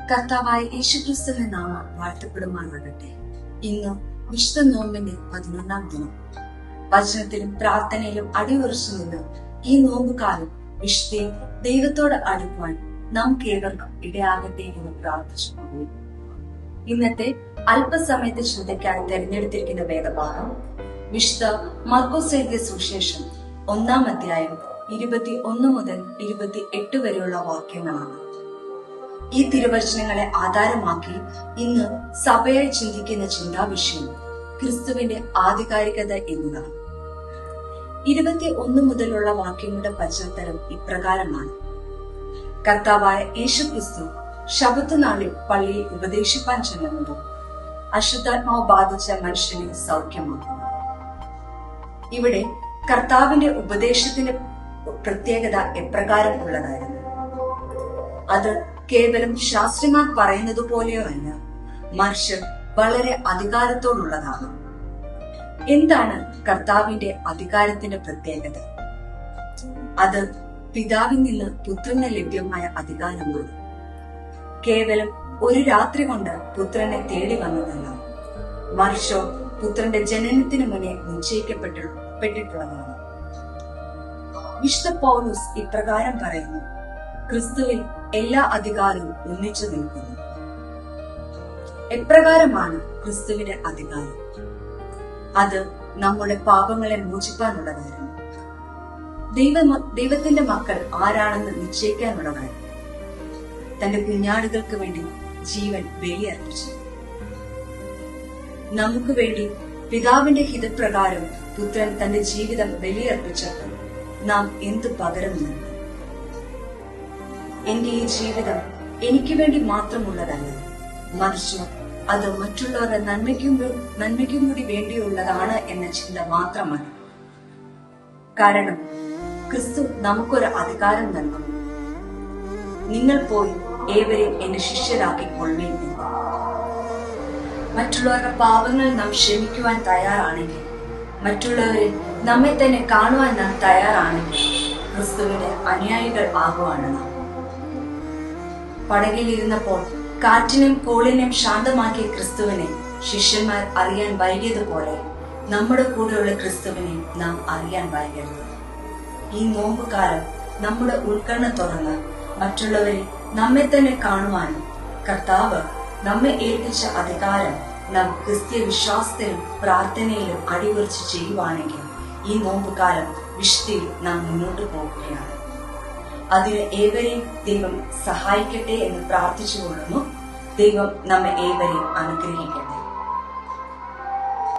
കർത്താവായ യേശുക്രിസ്തുവിന്റെ നാമം വാഴ്ത്തപ്പെടുമാറാകട്ടെ. ഇന്ന് വിശുദ്ധ നോമ്പിന്റെ 11-ാം ദിനം. വചനത്തിലും പ്രാർത്ഥനയിലും അടിയുറച്ചു നിന്ന് ഈ നോമ്പുകാലം വിശുദ്ധയും ദൈവത്തോട് അടുക്കുവാൻ നമുക്ക് ഏവർക്കും ഇടയാകട്ടെ എന്ന് പ്രാർത്ഥിച്ചു. ഇന്നത്തെ അല്പസമയത്തെ ചിന്തയ്ക്കായി തെരഞ്ഞെടുത്തിരിക്കുന്ന വേദഭാഗം വിശുദ്ധ മർക്കോസ് എഴുതിയ സുവിശേഷം 1-ാം അധ്യായം 21 മുതൽ 28 വരെയുള്ള വാക്യങ്ങളാണ്. ഈ തിരുവചനങ്ങളെ ആധാരമാക്കി ഇന്ന് സഭയായി ചിന്തിക്കുന്ന ചിന്താവിഷയം ക്രിസ്തുവിന്റെ ആധികാരികത എന്നതാണ്. 21 മുതലുള്ള വാക്യങ്ങളുടെ പശ്ചാത്തലം ഇപ്രകാരമാണ്. കർത്താവായ യേശു ക്രിസ്തു ശബത്ത് നാളിൽ പള്ളിയിൽ ഉപദേശിപ്പാൻ ചെല്ലുന്നതും അശുദ്ധാത്മാവ് ബാധിച്ച മനുഷ്യനെ സൗഖ്യമാക്കുന്നു. ഇവിടെ കർത്താവിന്റെ ഉപദേശത്തിന്റെ പ്രത്യേകത എപ്രകാരം ഉള്ളതായിരുന്നു? അത് കേവലം ശാസ്ത്രിമാർ പറയുന്നത് പോലെയോ അല്ല, മറിച്ച് വളരെ അധികാരത്തോടുള്ളതാണ്. എന്താണ് കർത്താവിന്റെ അധികാരത്തിന്റെ പ്രത്യേകത? അത് പിതാവിൽ നിന്ന് പുത്രന് ലഭ്യമായ അധികാരമാണ്. കേവലം ഒരു രാത്രി കൊണ്ട് പുത്രനെ തേടി വന്നതല്ല, മറിച്ചോ പുത്രന്റെ ജനനത്തിന് മുന്നേ നിശ്ചയിക്കപ്പെട്ടിട്ടുള്ളതാണ്. വിശുദ്ധ പൗലോസ് ഇപ്രകാരം പറയുന്നു: ക്രിസ്തുവിൽ എല്ലാ അധികാരവും ഒന്നിച്ചു നിൽക്കുന്നു. എപ്രകാരമാണ് ക്രിസ്തുവിന്റെ അധികാരം? അത് നമ്മുടെ പാപങ്ങളെ മോചിപ്പാനുള്ളതായിരുന്നു. ദൈവത്തിന്റെ മക്കൾ ആരാണെന്ന് നിശ്ചയിക്കാനുള്ളതായിരുന്നു. തന്റെ കുഞ്ഞാടുകൾക്ക് വേണ്ടി ജീവൻ ബലിയർപ്പിച്ചു. നമുക്ക് വേണ്ടി പിതാവിന്റെ ഹിതപ്രകാരം പുത്രൻ തന്റെ ജീവിതം ബലിയർപ്പിച്ചപ്പോൾ നാം എന്ത് പകരം നൽകും? എന്റെ ഈ ജീവിതം എനിക്ക് വേണ്ടി മാത്രമുള്ളതല്ല, മറിച്ച് അത് മറ്റുള്ളവരുടെ നന്മയ്ക്കും കൂടി വേണ്ടിയുള്ളതാണ് എന്ന ചിന്ത മാത്രമാണ്. കാരണം ക്രിസ്തു നമുക്കൊരു അധികാരം നൽകുന്നു. നിങ്ങൾ പോയി ഏവരെയും എന്റെ ശിഷ്യരാക്കിക്കൊള്ളുകയും എന്ന്. മറ്റുള്ളവരുടെ പാപങ്ങൾ നാം ക്ഷമിക്കുവാൻ തയ്യാറാണെങ്കിൽ, മറ്റുള്ളവരെ നമ്മെ തന്നെ കാണുവാൻ നാം തയ്യാറാണെങ്കിൽ ക്രിസ്തുവിന്റെ അനുയായികൾ ആകുവാണ് നാം. പടകിലിരുന്നപ്പോൾ കാറ്റിനെയും കോളിനെയും ശാന്തമാക്കിയ ക്രിസ്തുവിനെ ശിഷ്യന്മാർ അറിയാൻ വൈകിയതുപോലെ നമ്മുടെ കൂടെയുള്ള ക്രിസ്തുവിനെ നാം അറിയാൻ വൈകരുത്. ഈ നോമ്പുകാലം നമ്മുടെ ഉൾക്കണ്ണ് തുറന്ന് മറ്റുള്ളവരെ നമ്മെ തന്നെ കാണുവാനും കർത്താവ് നമ്മെ ഏൽപ്പിച്ച അധികാരം നാം ക്രിസ്തീയ വിശ്വാസത്തിലും പ്രാർത്ഥനയിലും അടിയുറച്ച് ചെയ്യുവാണെങ്കിൽ ഈ നോമ്പുകാലം വിശുദ്ധിയിൽ നാം മുന്നോട്ട് പോവുകയാണ്. അതിന് ഏവരെയും ദൈവം സഹായിക്കട്ടെ എന്ന് പ്രാർത്ഥിച്ചുകൊള്ളുന്നു. ദൈവം നമ്മെ ഏവരെയും അനുഗ്രഹിക്കട്ടെ.